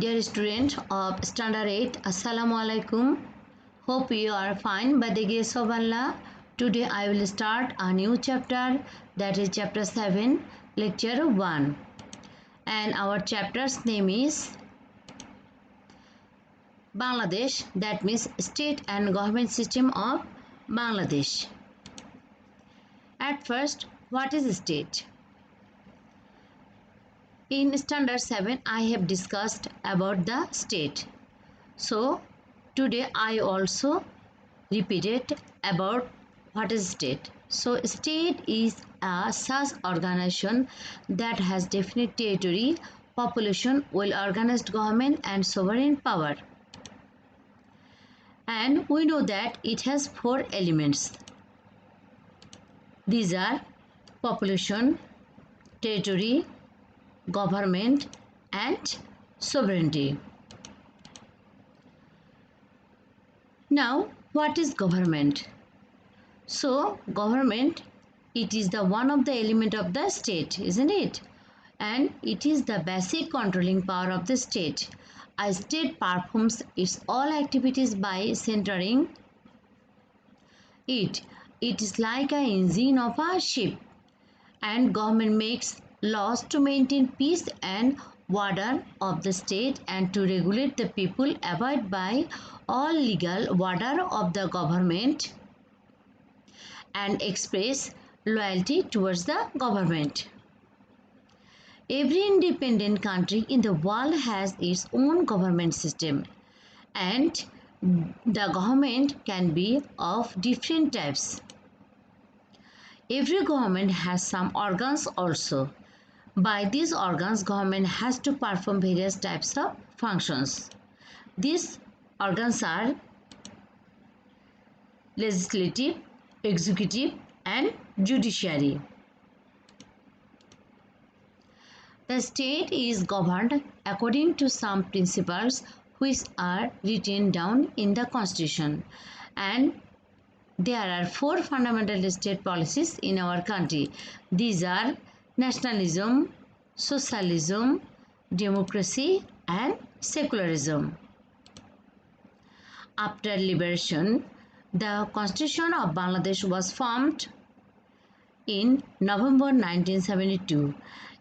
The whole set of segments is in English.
Dear student of Standard 8, Assalamu alaikum. Hope you are fine by the grace of Allah. Today I will start a new chapter, that is chapter 7, lecture 1. And our chapter's name is Bangladesh, that means state and government system of Bangladesh. At first, what is state? In standard 7 I have discussed about the state. So today I also repeated about what is state. So state is a such organization that has definite territory, population, well-organized government and sovereign power. And we know that it has 4 elements. These are population, territory, government and sovereignty. Now, what is government? So, government, it is the one of the element of the state, isn't it? And it is the basic controlling power of the state. A state performs its all activities by centering it. It is like an engine of a ship, and government makes laws to maintain peace and order of the state and to regulate the people, abide by all legal order of the government and express loyalty towards the government. Every independent country in the world has its own government system, and the government can be of different types. Every government has some organs also. By these organs, government has to perform various types of functions. These organs are legislative, executive and judiciary. The state is governed according to some principles which are written down in the constitution, and there are 4 fundamental state policies in our country. These are nationalism, socialism, democracy and secularism. After liberation, the Constitution of Bangladesh was formed in November 1972.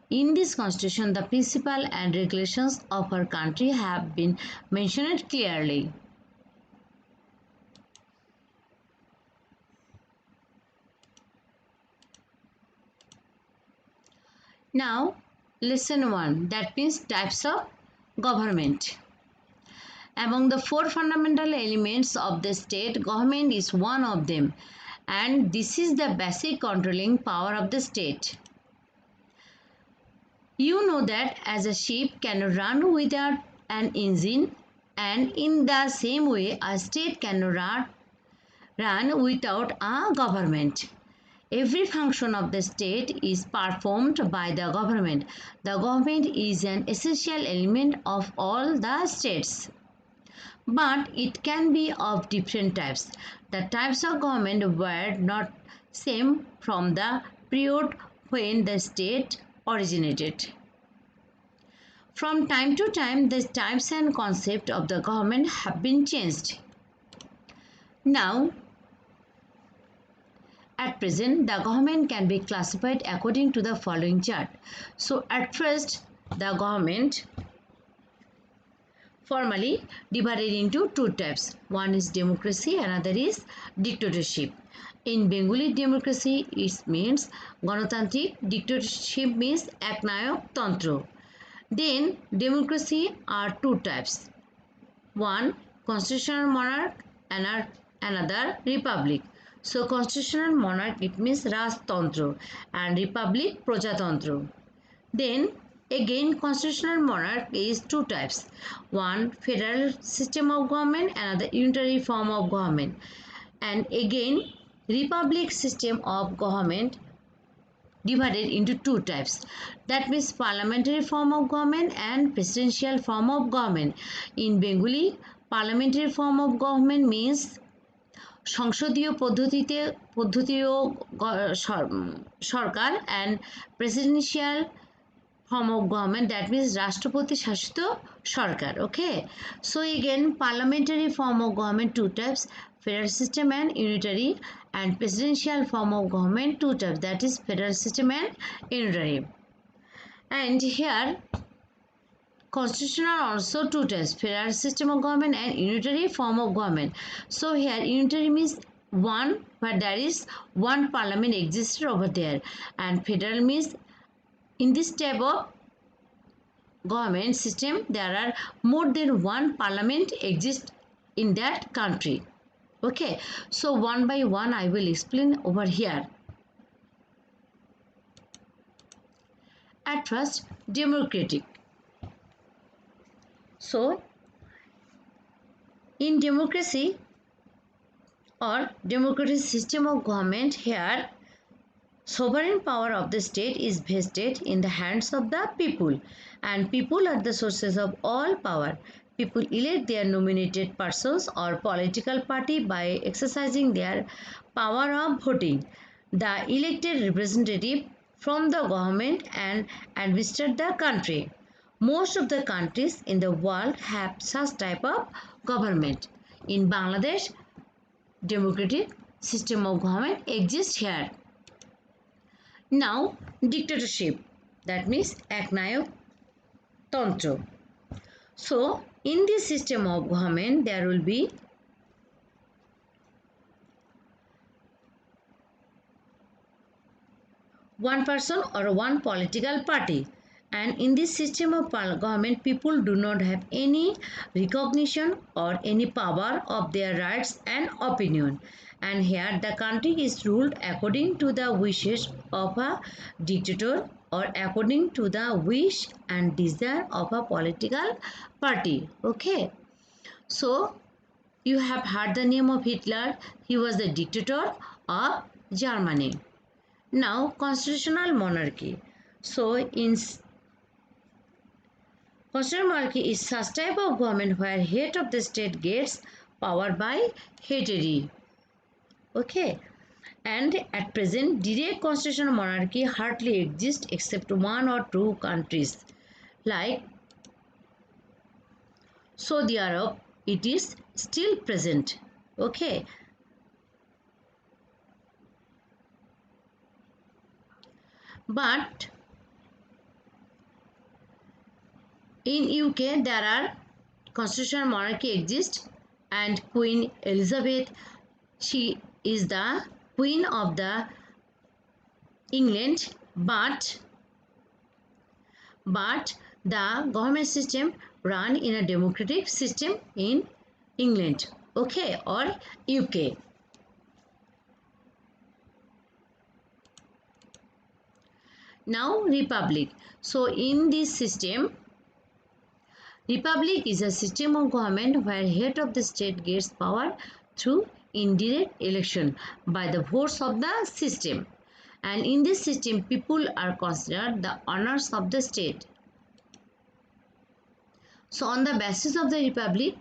In this constitution, the principles and regulations of our country have been mentioned clearly. Now, lesson 1, that means types of government. Among the 4 fundamental elements of the state, government is one of them, and this is the basic controlling power of the state. You know that as a ship cannot run without an engine, and in the same way a state cannot run without a government. Every function of the state is performed by the government. The government is an essential element of all the states, but it can be of different types. The types of government were not same from the period when the state originated. From time to time, the types and concept of the government have been changed. Now, at present, the government can be classified according to the following chart. So, at first, the government formally divided into 2 types. One is democracy, another is dictatorship. In Bengali democracy, it means Ganotantrik, dictatorship means Eknayak Tantra. Then, democracy are 2 types. One, constitutional monarch, and another republic. So, constitutional monarch, it means Rajtantra, and republic, Prajatantra. Then, again, constitutional monarch is 2 types. One, federal system of government, another unitary form of government. And again, republic system of government divided into 2 types. That means parliamentary form of government and presidential form of government. In Bengali, parliamentary form of government means সংসদীয় পদ্ধতিও সরকার, and presidential form of government, that means রাষ্ট্রপতি শাসিত সরকার. Okay, so again parliamentary form of government two types, federal system and unitary, and presidential form of government two types, that is federal system and unitary. And here constitution are also two types, federal system of government and unitary form of government. So here unitary means one where there is one parliament existed over there, and federal means in this type of government system there are more than one parliament exists in that country. Okay, so one by one I will explain over here. At first, democratic. So in democracy or democratic system of government, here sovereign power of the state is vested in the hands of the people, and people are the sources of all power. People elect their nominated persons or political party by exercising their power of voting the elected representative from the government and administer the country. Most of the countries in the world have such type of government. In Bangladesh, democratic system of government exists here. Now, dictatorship, that means একনায়ক তন্ত্র. So, in this system of government, there will be one person or one political party. And in this system of government, people do not have any recognition or any power of their rights and opinion. And here the country is ruled according to the wishes of a dictator or according to the wish and desire of a political party. Okay, so you have heard the name of Hitler. He was the dictator of Germany. Now, constitutional monarchy. So in constitutional monarchy is such type of government where head of the state gets power by heredity. Okay, and at present direct constitutional monarchy hardly exists except one or two countries like Saudi Arab. It is still present. Okay, but in UK there are constitutional monarchy exists, and Queen Elizabeth, she is the Queen of the England, but the government system run in a democratic system in England, okay, or UK. Now, republic. So in this system, republic is a system of government where head of the state gets power through indirect election by the votes of the system, and in this system people are considered the owners of the state. So on the basis of the republic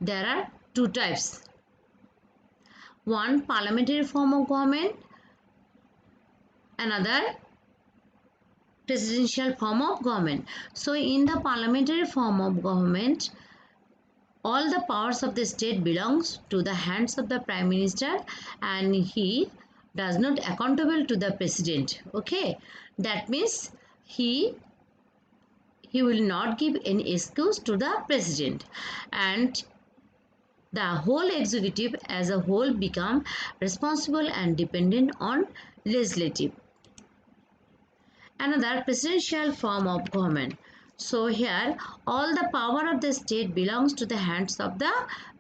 there are two types, one parliamentary form of government, another presidential form of government. So in the parliamentary form of government, all the powers of the state belongs to the hands of the prime minister, and he does not accountable to the president. Okay, that means he will not give any excuse to the president, and the whole executive as a whole become responsible and dependent on legislative. Another presidential form of government. So here all the power of the state belongs to the hands of the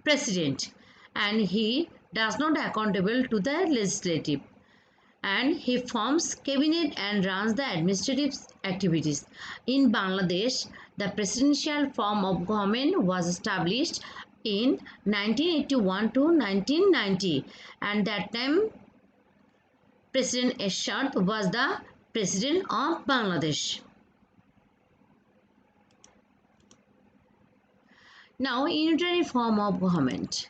president, and he does not accountable to the legislative, and he forms cabinet and runs the administrative activities. In Bangladesh, the presidential form of government was established in 1981 to 1990, and that time President Ershad was the President of Bangladesh. Now, unitary form of government.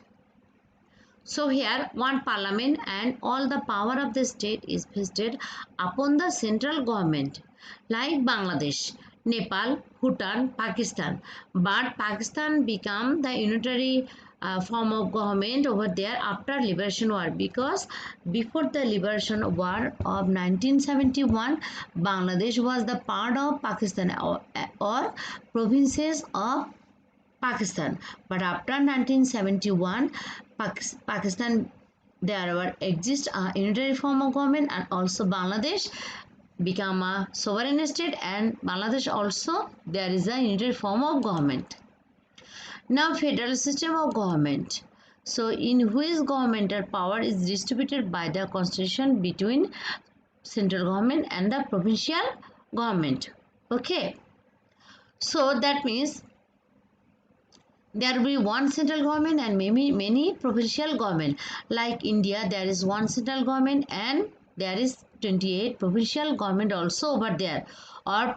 So here one parliament and all the power of the state is vested upon the central government, like Bangladesh, Nepal, Bhutan, Pakistan. But Pakistan became the unitary form of government over there after liberation war, because before the liberation war of 1971, Bangladesh was the part of Pakistan, or provinces of Pakistan. But after 1971, Pakistan, there were exist a unitary form of government, and also Bangladesh become a sovereign state, and Bangladesh also there is a unitary form of government. Now federal system of government. So in which governmental power is distributed by the constitution between central government and the provincial government. Okay. So that means there will be one central government and maybe many provincial government. Like India, there is one central government and there is 28 provincial government also over there, or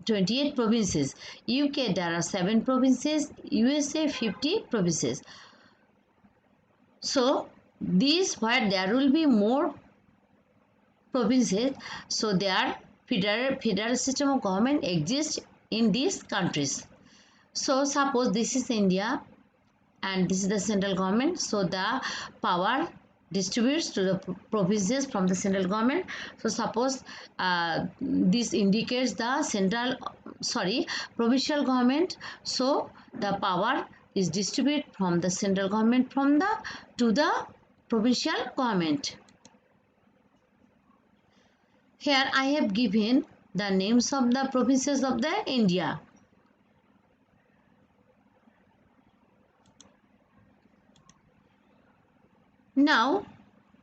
28 provinces. UK, there are 7 provinces. USA, 50 provinces. So these, where there will be more provinces, so their federal system of government exists in these countries. So suppose this is India and this is the central government, so the power distributes to the provinces from the central government. So suppose this indicates the provincial government, so the power is distributed from the central government to the provincial government. Here I have given the names of the provinces of the India. Now,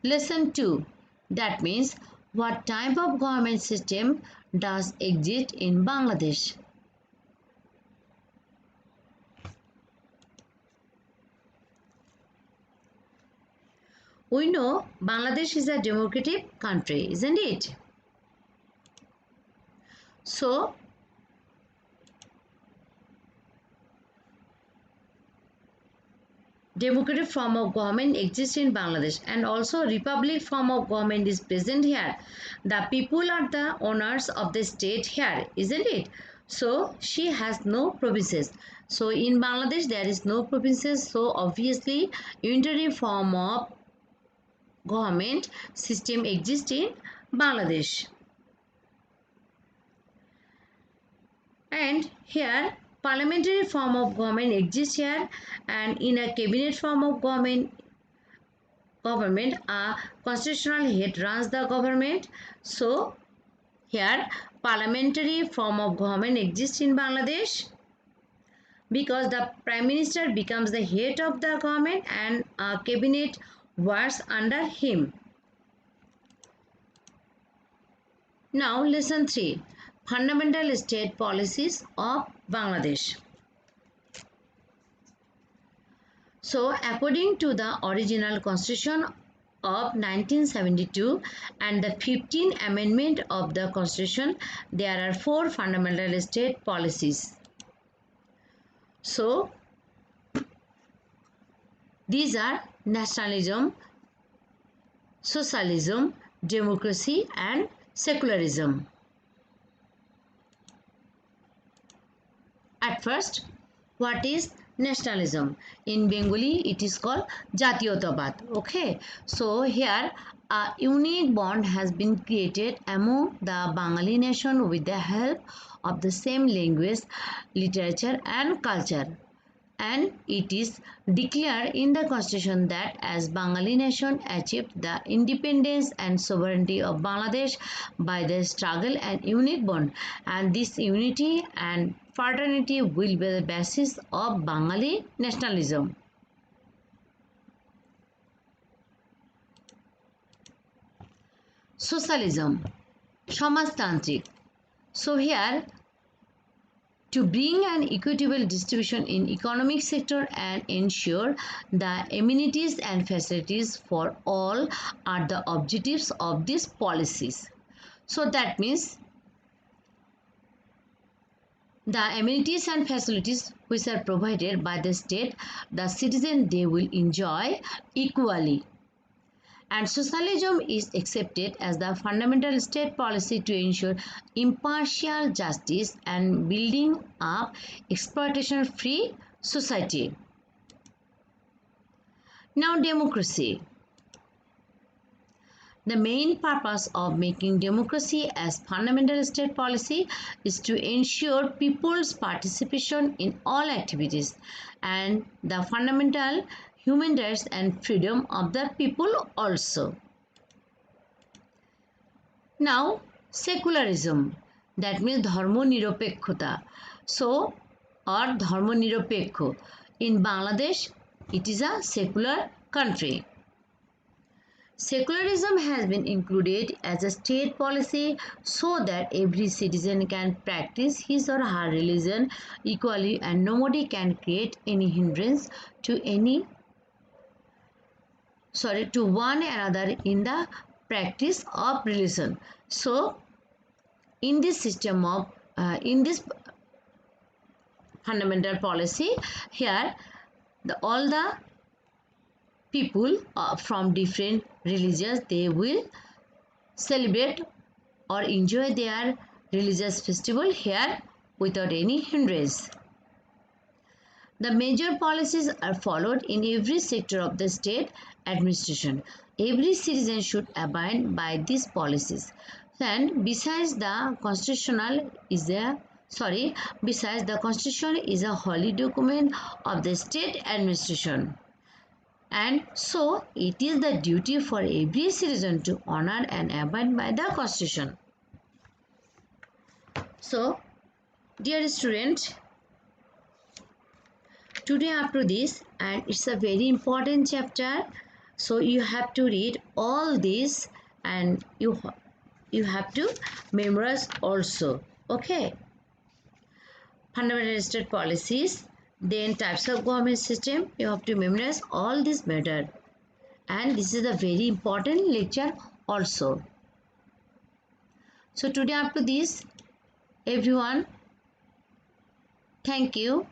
lesson 2. That means, what type of government system does exist in Bangladesh? We know Bangladesh is a democratic country, isn't it? So, democratic form of government exists in Bangladesh, and also republic form of government is present here. The people are the owners of the state here, isn't it? So she has no provinces. So in Bangladesh there is no provinces, so obviously unitary form of government system exists in Bangladesh. And here parliamentary form of government exists here, and in a cabinet form of government a constitutional head runs the government. So here parliamentary form of government exists in Bangladesh, because the prime minister becomes the head of the government and a cabinet works under him. Now lesson 3. Fundamental state policies of Bangladesh. So according to the original constitution of 1972 and the 15th amendment of the constitution, there are 4 fundamental state policies. So these are nationalism, socialism, democracy and secularism. At first, what is nationalism? In Bengali it is called Jatiyotobad. Okay, so here a unique bond has been created among the Bengali nation with the help of the same language, literature and culture, and it is declared in the constitution that as Bengali nation achieved the independence and sovereignty of Bangladesh by the struggle and unique bond, and this unity and fraternity will be the basis of Bengali nationalism. Socialism, সমাজতান্ত্রিক. So here, to bring an equitable distribution in economic sector and ensure the amenities and facilities for all are the objectives of these policies. So that means the amenities and facilities which are provided by the state, the citizen they will enjoy equally. And socialism is accepted as the fundamental state policy to ensure impartial justice and building up exploitation-free society. Now, democracy. The main purpose of making democracy as fundamental state policy is to ensure people's participation in all activities and the fundamental human rights and freedom of the people also. Now, secularism, that means dharma nirapekkota. So, or dharma nirapekho. In Bangladesh, it is a secular country. Secularism has been included as a state policy so that every citizen can practice his or her religion equally and nobody can create any hindrance to one another in the practice of religion. So, in this system of in this fundamental policy, here all the people from different religions, they will celebrate or enjoy their religious festival here without any hindrance. The major policies are followed in every sector of the state administration. Every citizen should abide by these policies. And besides the constitution is a holy document of the state administration. And so, it is the duty for every citizen to honor and abide by the Constitution. So, dear student, today up to this, and it's a very important chapter. So, you have to read all this and you have to memorize also. Okay. Fundamental state policies. Then types of government system, you have to memorize all this matter. And this is a very important lecture also. So today up to this, everyone, thank you.